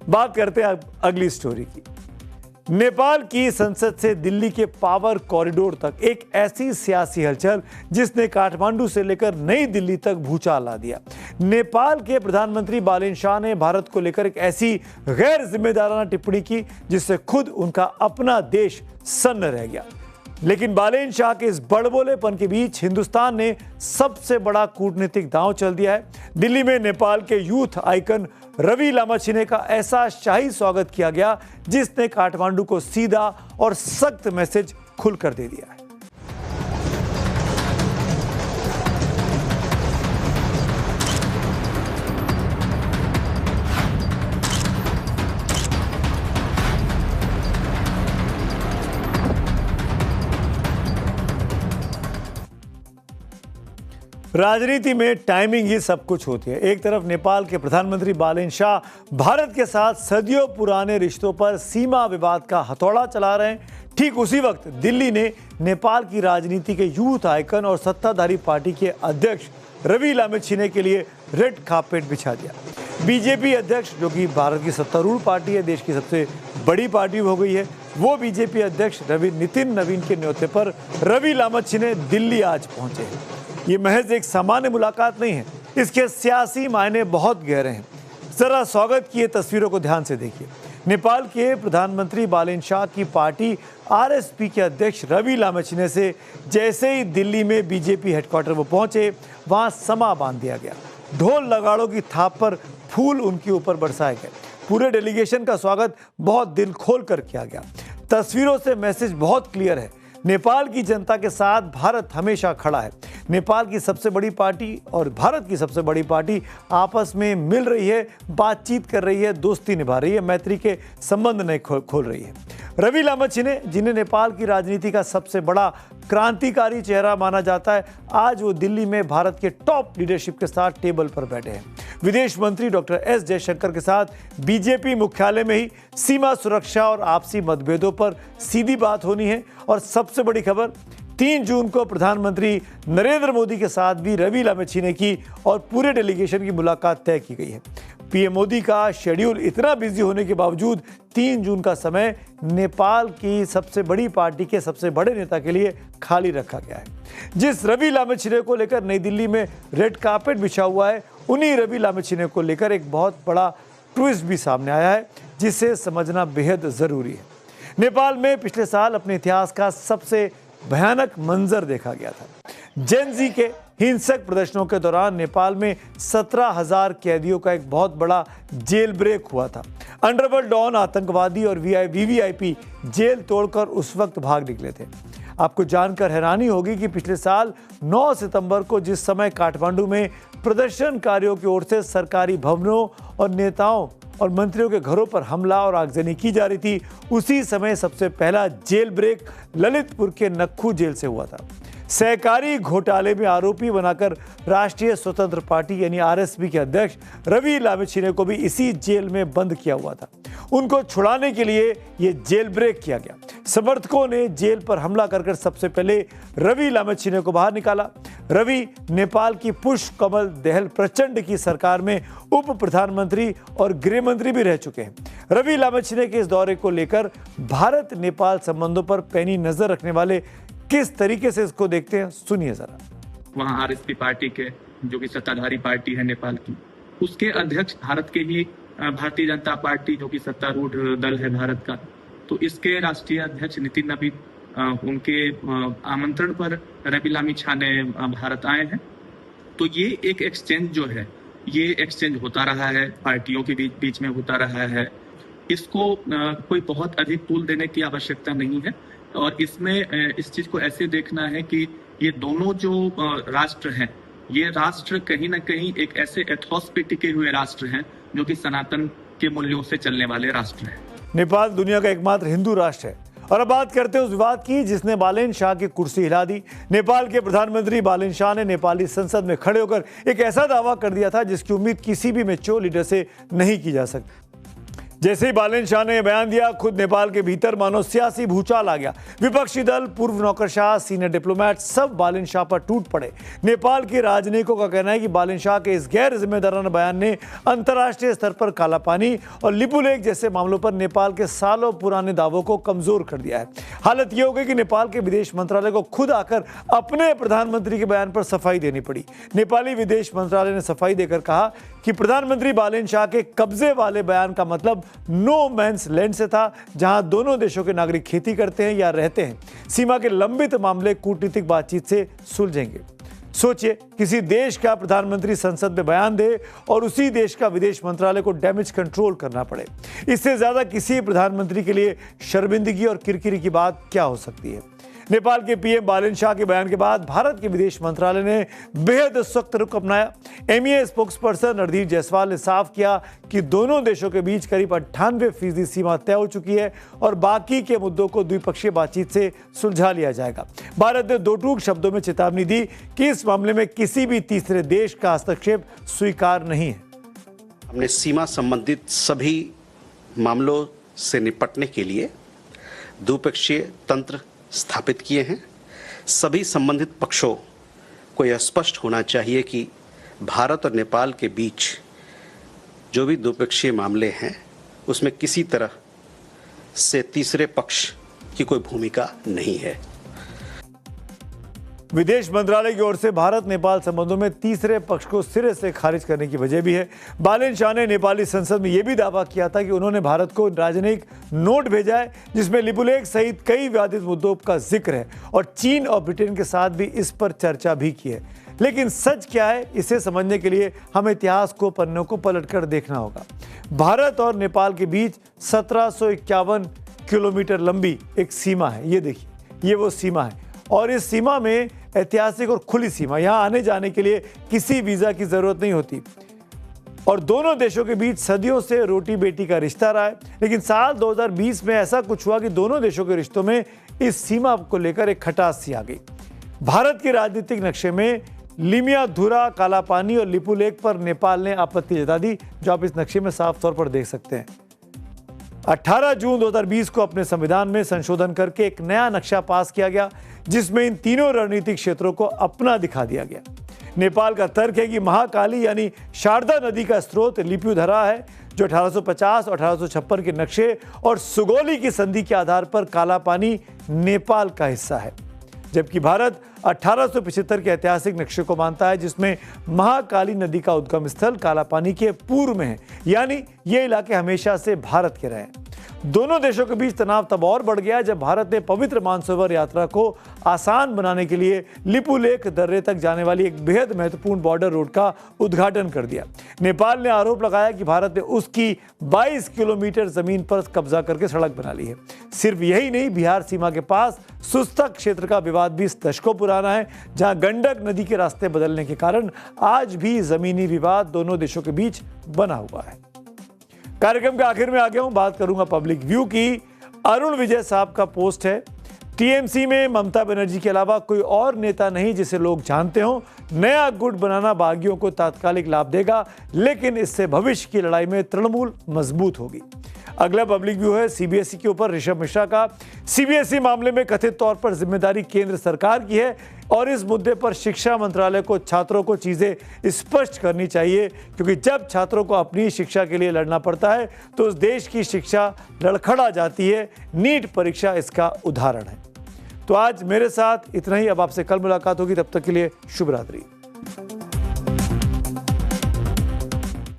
बात करते हैं अब अगली स्टोरी की। नेपाल की संसद से दिल्ली के पावर कॉरिडोर तक एक ऐसी सियासी हलचल जिसने काठमांडू से लेकर नई दिल्ली तक भूचाल ला दिया। नेपाल के प्रधानमंत्री बालेन शाह ने भारत को लेकर एक ऐसी गैर जिम्मेदाराना टिप्पणी की जिससे खुद उनका अपना देश सन्न रह गया। लेकिन बालेन शाह के इस बड़बोलेपन के बीच हिंदुस्तान ने सबसे बड़ा कूटनीतिक दांव चल दिया है। दिल्ली में नेपाल के यूथ आइकन रवि लामछिने का ऐसा शाही स्वागत किया गया जिसने काठमांडू को सीधा और सख्त मैसेज खुलकर दे दिया है। राजनीति में टाइमिंग ही सब कुछ होती है। एक तरफ नेपाल के प्रधानमंत्री बालेन शाह भारत के साथ सदियों पुराने रिश्तों पर सीमा विवाद का हथौड़ा चला रहे हैं, ठीक उसी वक्त दिल्ली ने नेपाल की राजनीति के यूथ आइकन और सत्ताधारी पार्टी के अध्यक्ष रवि लामछिने के लिए रेड कार्पेट बिछा दिया। बीजेपी अध्यक्ष, जो कि भारत की सत्तारूढ़ पार्टी है, देश की सबसे बड़ी पार्टी हो गई है, वो बीजेपी अध्यक्ष नितिन नवीन के न्योते पर रवि लामछिने दिल्ली आज पहुंचे हैं। ये महज एक सामान्य मुलाकात नहीं है, इसके सियासी मायने बहुत गहरे हैं। जरा स्वागत की तस्वीरों को ध्यान से देखिए। नेपाल के प्रधानमंत्री बालेन शाह की पार्टी आरएसपी के अध्यक्ष रवि लामछिने से जैसे ही दिल्ली में बीजेपी हेडक्वार्टर वो पहुंचे, वहां समा बांध दिया गया। ढोल नगाड़ों की थाप पर फूल उनके ऊपर बरसाए गए। पूरे डेलीगेशन का स्वागत बहुत दिल खोल कर किया गया। तस्वीरों से मैसेज बहुत क्लियर है, नेपाल की जनता के साथ भारत हमेशा खड़ा है। नेपाल की सबसे बड़ी पार्टी और भारत की सबसे बड़ी पार्टी आपस में मिल रही है, बातचीत कर रही है, दोस्ती निभा रही है, मैत्री के संबंध नहीं खोल रही है। रवि लामछिने, जिन्हें नेपाल की राजनीति का सबसे बड़ा क्रांतिकारी चेहरा माना जाता है, आज वो दिल्ली में भारत के टॉप लीडरशिप के साथ टेबल पर बैठे हैं। विदेश मंत्री डॉक्टर एस जयशंकर के साथ बीजेपी मुख्यालय में ही सीमा सुरक्षा और आपसी मतभेदों पर सीधी बात होनी है। और सबसे बड़ी खबर, 3 जून को प्रधानमंत्री नरेंद्र मोदी के साथ भी रवि लामछिने की और पूरे डेलीगेशन की मुलाकात तय की गई है। पीएम मोदी का शेड्यूल इतना बिजी होने के बावजूद 3 जून का समय नेपाल की सबसे बड़ी पार्टी के सबसे बड़े नेता के लिए खाली रखा गया है। जिस रवि लामछिने को लेकर नई दिल्ली में रेड कार्पेट बिछा हुआ है, उन्हीं रवि लामछिने को लेकर एक बहुत बड़ा ट्विस्ट भी सामने आया है, जिसे समझना बेहद जरूरी है। नेपाल में पिछले साल अपने इतिहास का सबसे भयानक मंजर देखा गया था। जेन जी के हिंसक प्रदर्शनों के दौरान नेपाल में 17,000 कैदियों का एक बहुत बड़ा जेल ब्रेक हुआ था। अंडरवर्ल्ड डॉन, आतंकवादी और वीवीआईपी जेल तोड़कर उस वक्त भाग निकले थे। आपको जानकर हैरानी होगी कि पिछले साल 9 सितंबर को जिस समय काठमांडू में प्रदर्शनकारियों की ओर से सरकारी भवनों और नेताओं और मंत्रियों के घरों पर हमला और आगजनी की जा रही थी, उसी समय सबसे पहला जेल ब्रेक ललितपुर के नक्खू जेल से हुआ था। सहकारी घोटाले में आरोपी बनाकर राष्ट्रीय स्वतंत्र पार्टी यानी आरएसपी के अध्यक्ष रवि लामछिने को भी इसी जेल में बंद किया हुआ था। उनको छुड़ाने के लिए ये जेल ब्रेक किया गया। समर्थकों ने जेल पर हमला कर सबसे पहले रवि लामछिने को बाहर निकाला। रवि नेपाल की पुष्प कमल दहल प्रचंड की सरकार में उप प्रधानमंत्री और गृह मंत्री भी रह चुके हैं। रवि लामछिने के इस दौरे को लेकर भारत नेपाल संबंधों पर पैनी नजर रखने वाले किस तरीके से इसको देखते हैं, सुनिए जरा। वहाँ आरएसपी पार्टी के, जो कि सत्ताधारी पार्टी है नेपाल की, उसके अध्यक्ष भारत के ही भारतीय जनता पार्टी, जो कि सत्तारूढ़ दल है भारत का, तो इसके राष्ट्रीय अध्यक्ष नितिन नवीन, उनके आमंत्रण पर रवि लामछिने भारत आए हैं। तो ये एक एक्सचेंज जो है, ये एक्सचेंज होता रहा है, पार्टियों के बीच में होता रहा है। इसको कोई बहुत अधिक तूल देने की आवश्यकता नहीं है। और इसमें इस चीज को ऐसे देखना है कि ये दोनों जो राष्ट्र हैं, ये राष्ट्र कहीं ना कहीं एक ऐसे एथोस पे टिके हुए राष्ट्र हैं जो कि सनातन के मूल्यों से चलने वाले राष्ट्र हैं। नेपाल दुनिया का एकमात्र हिंदू राष्ट्र है। और अब बात करते हैं उस विवाद की जिसने बालेन शाह की कुर्सी हिला दी। नेपाल के प्रधानमंत्री बालेन शाह ने नेपाली संसद में खड़े होकर एक ऐसा दावा कर दिया था जिसकी उम्मीद किसी भी मैच्योर लीडर से नहीं की जा सकती। जैसे ही बालेन शाह ने बयान दिया, खुद नेपाल के भीतर मानो सियासी भूचाल आ गया। विपक्षी दल, पूर्व नौकरशाह, सीनियर डिप्लोमेट सब बालेन शाह पर टूट पड़े। नेपाल के राजनयिकों का कहना है कि बालेन शाह के इस गैर जिम्मेदाराना बयान ने अंतर्राष्ट्रीय स्तर पर काला पानी और लिपुलेख जैसे मामलों पर नेपाल के सालों पुराने दावों को कमजोर कर दिया है। हालत यह हो गई कि नेपाल के विदेश मंत्रालय को खुद आकर अपने प्रधानमंत्री के बयान पर सफाई देनी पड़ी। नेपाली विदेश मंत्रालय ने सफाई देकर कहा कि प्रधानमंत्री बालेन शाह के कब्जे वाले बयान का मतलब नो मैंस लैंड से था, जहां दोनों देशों के नागरिक खेती करते हैं या रहते हैं। सीमा के लंबित मामले कूटनीतिक बातचीत से सुलझेंगे। सोचिए, किसी देश का प्रधानमंत्री संसद में बयान दे और उसी देश का विदेश मंत्रालय को डैमेज कंट्रोल करना पड़े। इससे ज्यादा किसी प्रधानमंत्री के लिए शर्मिंदगी और किरकिरी की बात क्या हो सकती है। नेपाल के पीएम बालेन शाह के बयान के बाद भारत के विदेश मंत्रालय ने बेहद सख्त रुख अपनाया। एमईए स्पोक्सपर्सन रणधीर जायसवाल ने साफ किया कि दोनों देशों के बीच करीब 98% सीमा तय हो चुकी है और बाकी के मुद्दों को द्विपक्षीय बातचीत से सुलझा लिया जाएगा। भारत ने दो टूक शब्दों में चेतावनी दी कि इस मामले में किसी भी तीसरे देश का हस्तक्षेप स्वीकार नहीं है। हमने सीमा संबंधित सभी मामलों से निपटने के लिए द्विपक्षीय तंत्र स्थापित किए हैं। सभी संबंधित पक्षों को यह स्पष्ट होना चाहिए कि भारत और नेपाल के बीच जो भी द्विपक्षीय मामले हैं उसमें किसी तरह से तीसरे पक्ष की कोई भूमिका नहीं है। विदेश मंत्रालय की ओर से भारत नेपाल संबंधों में तीसरे पक्ष को सिरे से खारिज करने की वजह भी है। बालेन शाह ने नेपाली संसद में यह भी दावा किया था कि उन्होंने भारत को राजनयिक नोट भेजा है जिसमें लिपुलेख सहित कई विवादित मुद्दों का जिक्र है और चीन और ब्रिटेन के साथ भी इस पर चर्चा भी की है। लेकिन सच क्या है, इसे समझने के लिए हमें इतिहास को पन्नों को पलटकर देखना होगा। भारत और नेपाल के बीच 1751 किलोमीटर लंबी एक सीमा है। ये देखिए, ये वो सीमा है और इस सीमा में ऐतिहासिक और खुली सीमा, यहाँ आने जाने के लिए किसी वीजा की जरूरत नहीं होती और दोनों देशों के बीच सदियों से रोटी बेटी का रिश्ता रहा है। लेकिन साल 2020 में ऐसा कुछ हुआ कि दोनों देशों के रिश्तों में इस सीमा को लेकर एक खटास सी आ गई। भारत के राजनीतिक नक्शे में लिमियाधुरा, काला पानी और लिपुलेख पर नेपाल ने आपत्ति जता दी, जो आप इस नक्शे में साफ तौर पर देख सकते हैं। 18 जून 2020 को अपने संविधान में संशोधन करके एक नया नक्शा पास किया गया जिसमें इन तीनों रणनीतिक क्षेत्रों को अपना दिखा दिया गया। नेपाल का तर्क है कि महाकाली यानी शारदा नदी का स्रोत लिपुधरा है, जो 1850 और 1856 के नक्शे और सुगौली की संधि के आधार पर काला पानी नेपाल का हिस्सा है, जबकि भारत 1875 के ऐतिहासिक नक्शे को मानता है जिसमें महाकाली नदी का उद्गम स्थल काला पानी के पूर्व में है, यानी ये इलाके हमेशा से भारत के रहे। दोनों देशों के बीच तनाव तब और बढ़ गया जब भारत ने पवित्र मानसरोवर यात्रा को आसान बनाने के लिए लिपुलेख दर्रे तक जाने वाली एक बेहद महत्वपूर्ण बॉर्डर रोड का उद्घाटन कर दिया। नेपाल ने आरोप लगाया कि भारत ने उसकी 22 किलोमीटर जमीन पर कब्जा करके सड़क बना ली है। सिर्फ यही नहीं, बिहार सीमा के पास सुस्तक क्षेत्र का विवाद भी दशकों पुराना है, जहां गंडक नदी के रास्ते बदलने के कारण आज भी जमीनी विवाद दोनों देशों के बीच बना हुआ है। कार्यक्रम के आखिर में आ गया हूं, बात करूंगा पब्लिक व्यू की। अरुण विजय साहब का पोस्ट है, टीएमसी में ममता बनर्जी के अलावा कोई और नेता नहीं जिसे लोग जानते हो। नया गुट बनाना बागियों को तात्कालिक लाभ देगा, लेकिन इससे भविष्य की लड़ाई में तृणमूल मजबूत होगी। अगला पब्लिक व्यू है सीबीएसई के ऊपर ऋषभ मिश्रा का। सीबीएसई मामले में कथित तौर पर जिम्मेदारी केंद्र सरकार की है और इस मुद्दे पर शिक्षा मंत्रालय को छात्रों को चीजें स्पष्ट करनी चाहिए, क्योंकि जब छात्रों को अपनी शिक्षा के लिए लड़ना पड़ता है तो उस देश की शिक्षा लड़खड़ा जाती है। नीट परीक्षा इसका उदाहरण है। तो आज मेरे साथ इतना ही। अब आपसे कल मुलाकात होगी, तब तक के लिए शुभ रात्रि।